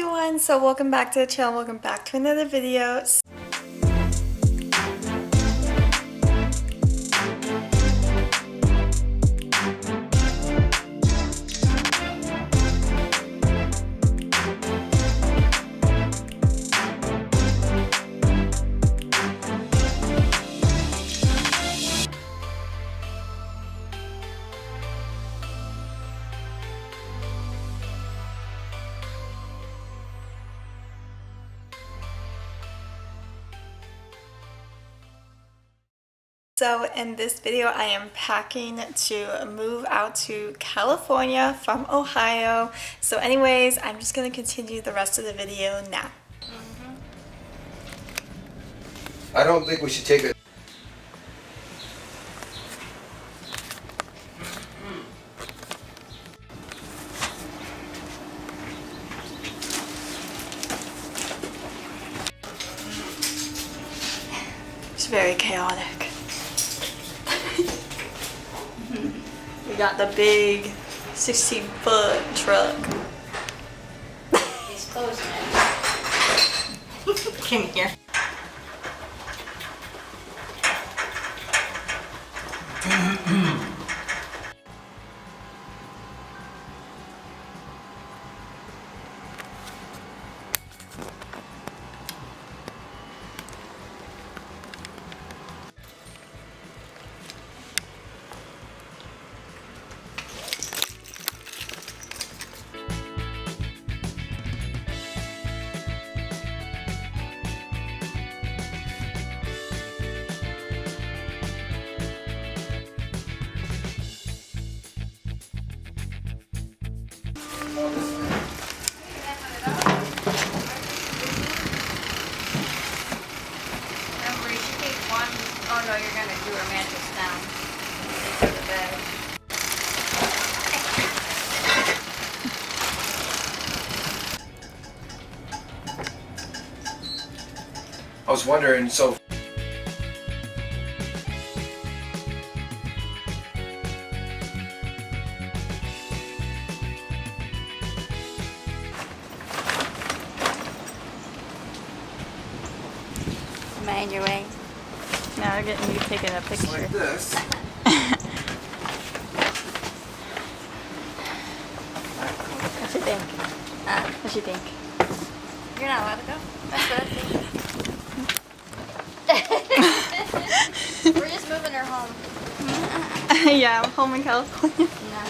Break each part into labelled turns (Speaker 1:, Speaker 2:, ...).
Speaker 1: everyone, so welcome back to the channel, welcome back to another video. So in this video, I am packing to move out to California from Ohio. So anyways, I'm just going to continue the rest of the video now.
Speaker 2: I don't think we should take it.
Speaker 1: It's very chaotic. We got the big 16-foot truck.
Speaker 3: He's closing it. Come here. Remember, you should take one. Oh no, you're gonna do her mattress down. Into the bed.
Speaker 2: I was wondering, so
Speaker 3: Mind your way.
Speaker 1: Now we're getting you taking a picture.
Speaker 2: like this.
Speaker 1: What you think? What you think?
Speaker 3: You're not allowed to go. That's what I think. We're just moving her home.
Speaker 1: Yeah, I'm home in California.
Speaker 3: No.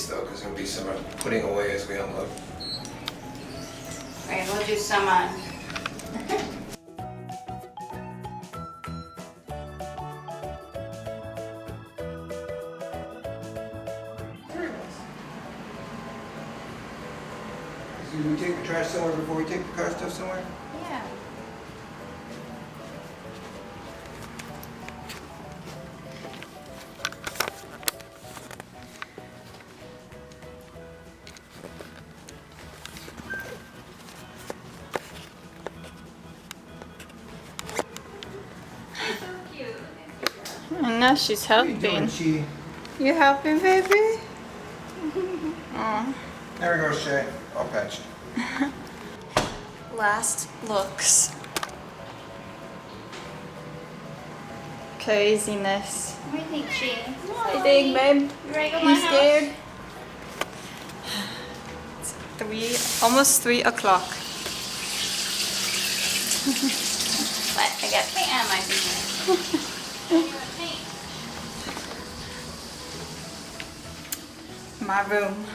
Speaker 2: Though, because there'll be some putting away as we unload.
Speaker 3: Alright, we'll do some on.
Speaker 2: Do we take the trash somewhere before we take the car stuff somewhere?
Speaker 3: Yeah.
Speaker 1: And now she's helping.
Speaker 2: She.
Speaker 1: You helping, baby? Aw.
Speaker 2: There we go, Shay. All patched.
Speaker 1: Last looks. Craziness.
Speaker 3: What do you think, She?
Speaker 1: What do you think, babe?
Speaker 3: You ready to go to my
Speaker 1: You scared? It's almost 3 o'clock.
Speaker 3: What? I got paint on my fingers.
Speaker 1: My room.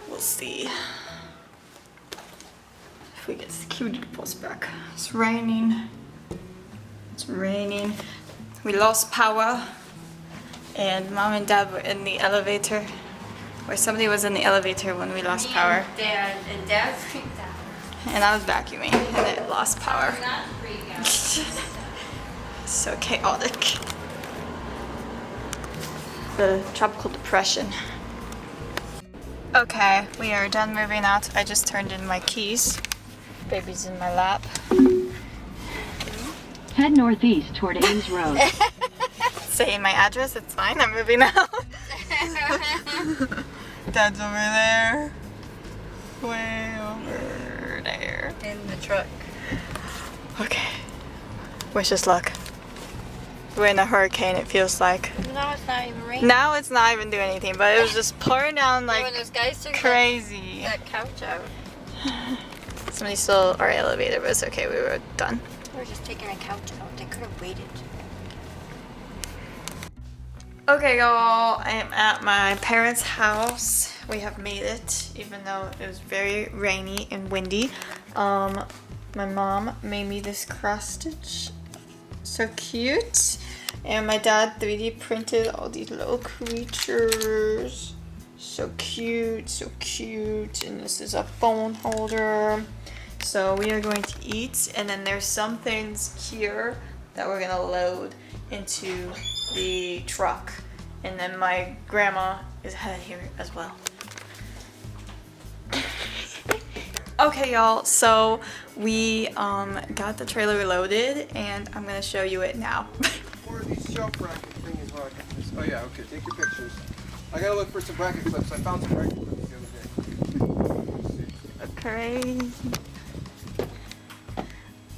Speaker 1: We'll see if we get security deposit back. It's raining. It's raining. We lost power, and Mom and Dad were in the elevator, or somebody was in the elevator when we lost power.
Speaker 3: Dad freaked out.
Speaker 1: and I was vacuuming and it lost power.
Speaker 3: Not free, guys.
Speaker 1: So chaotic. The tropical depression. Okay, we are done moving out. I just turned in my keys. Baby's in my lap.
Speaker 4: Head northeast toward Ames Road.
Speaker 1: Saying my address, it's fine. I'm moving out. Dad's over there. Way over there.
Speaker 3: In the truck.
Speaker 1: Okay. Wish us luck. We're in a hurricane, it feels like.
Speaker 3: No, it's not even raining.
Speaker 1: Now it's not even doing anything, but it was just pouring down
Speaker 3: When
Speaker 1: like
Speaker 3: those guys took
Speaker 1: crazy.
Speaker 3: that couch out.
Speaker 1: Somebody stole our elevator, but it's okay. We were done.
Speaker 3: We're just taking a couch out. They could have waited.
Speaker 1: Okay, y'all, I am at my parents' house. We have made it, even though it was very rainy and windy. My mom made me this cross stitch. So cute. And my dad 3D printed all these little creatures. So cute, so cute. And this is a phone holder. So we are going to eat, and then there's some things here that we're gonna load into the truck. And then my grandma is headed here as well. Okay, y'all, so we got the trailer loaded, and I'm gonna show you it now.
Speaker 2: Or these shelf bracket thingies. Oh yeah, okay, take your pictures. I gotta look for some bracket clips. I found some bracket clips the other day.
Speaker 1: Crazy.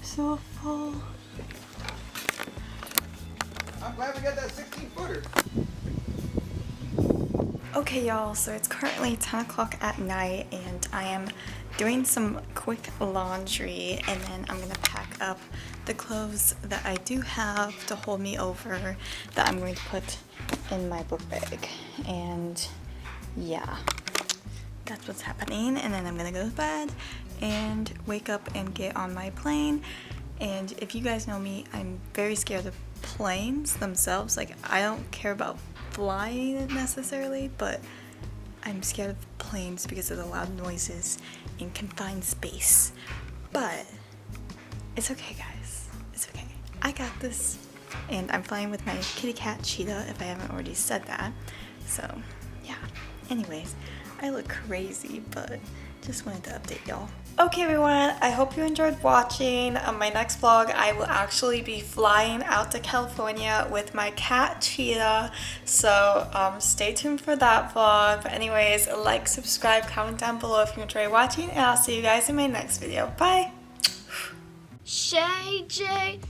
Speaker 1: So full.
Speaker 2: I'm glad we got that 16-footer.
Speaker 1: Okay, y'all, so it's currently 10 o'clock at night, and I am doing some quick laundry, and then I'm gonna pack up the clothes that I do have to hold me over that I'm going to put in my book bag. And yeah, that's what's happening. And then I'm gonna go to bed and wake up and get on my plane. And if you guys know me, I'm very scared of planes themselves. Like, I don't care about flying necessarily, but I'm scared of planes because of the loud noises in confined space. But it's okay, guys. It's okay. I got this. And I'm flying with my kitty cat Cheetah, if I haven't already said that. So yeah. Anyways, I look crazy, but just wanted to update y'all. Okay, everyone, I hope you enjoyed watching. My next vlog, I will actually be flying out to California with my cat Cheetah. So stay tuned for that vlog. But anyways, like, subscribe, comment down below if you enjoy watching, and I'll see you guys in my next video. Bye!
Speaker 3: ShayJVlogs.